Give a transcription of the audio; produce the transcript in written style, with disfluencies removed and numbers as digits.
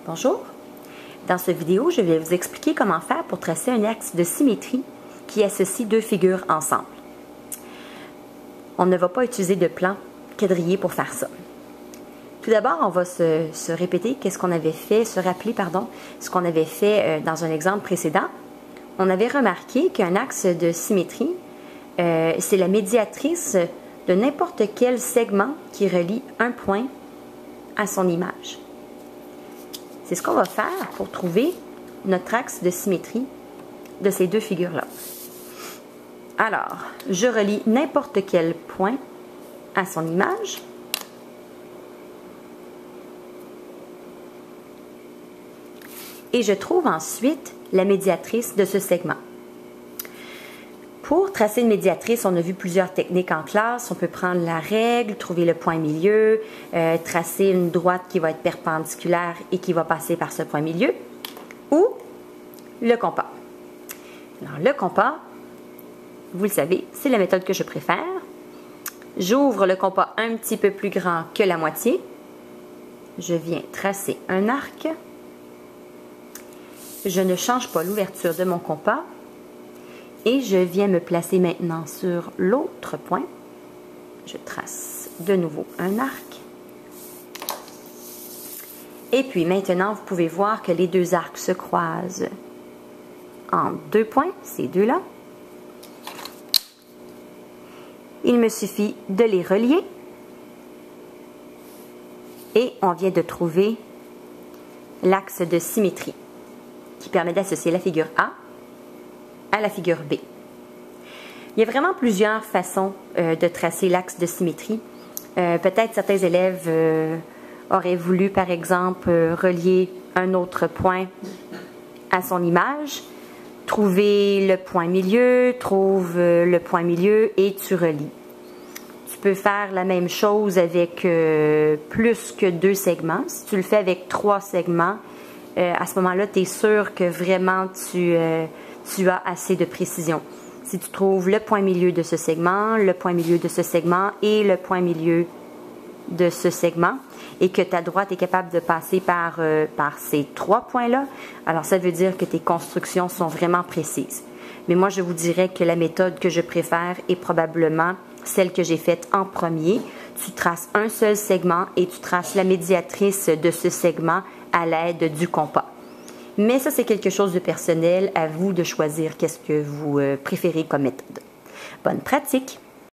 Bonjour! Dans cette vidéo, je vais vous expliquer comment faire pour tracer un axe de symétrie qui associe deux figures ensemble. On ne va pas utiliser de plan quadrillé pour faire ça. Tout d'abord, on va se répéter qu'est-ce qu'on avait fait, se rappeler, pardon, ce qu'on avait fait dans un exemple précédent. On avait remarqué qu'un axe de symétrie, c'est la médiatrice de n'importe quel segment qui relie un point à son image. C'est ce qu'on va faire pour trouver notre axe de symétrie de ces deux figures-là. Alors, je relie n'importe quel point à son image. Et je trouve ensuite la médiatrice de ce segment. Pour tracer une médiatrice, on a vu plusieurs techniques en classe. On peut prendre la règle, trouver le point milieu, tracer une droite qui va être perpendiculaire et qui va passer par ce point milieu, ou le compas. Alors, le compas, vous le savez, c'est la méthode que je préfère. J'ouvre le compas un petit peu plus grand que la moitié. Je viens tracer un arc. Je ne change pas l'ouverture de mon compas. Et je viens me placer maintenant sur l'autre point. Je trace de nouveau un arc. Et puis maintenant, vous pouvez voir que les deux arcs se croisent en deux points, ces deux-là. Il me suffit de les relier. Et on vient de trouver l'axe de symétrie qui permet d'associer la figure A à la figure B. Il y a vraiment plusieurs façons de tracer l'axe de symétrie. Peut-être certains élèves auraient voulu, par exemple, relier un autre point à son image, trouver le point milieu, trouve le point milieu et tu relis. Tu peux faire la même chose avec plus que deux segments. Si tu le fais avec trois segments, à ce moment-là, tu es sûr que vraiment tu as assez de précision. Si tu trouves le point milieu de ce segment, le point milieu de ce segment et le point milieu de ce segment, et que ta droite est capable de passer par ces trois points-là, alors ça veut dire que tes constructions sont vraiment précises. Mais moi, je vous dirais que la méthode que je préfère est probablement celle que j'ai faite en premier. Tu traces un seul segment et tu traces la médiatrice de ce segment à l'aide du compas. Mais ça, c'est quelque chose de personnel. À vous de choisir qu'est-ce que vous préférez comme méthode. Bonne pratique!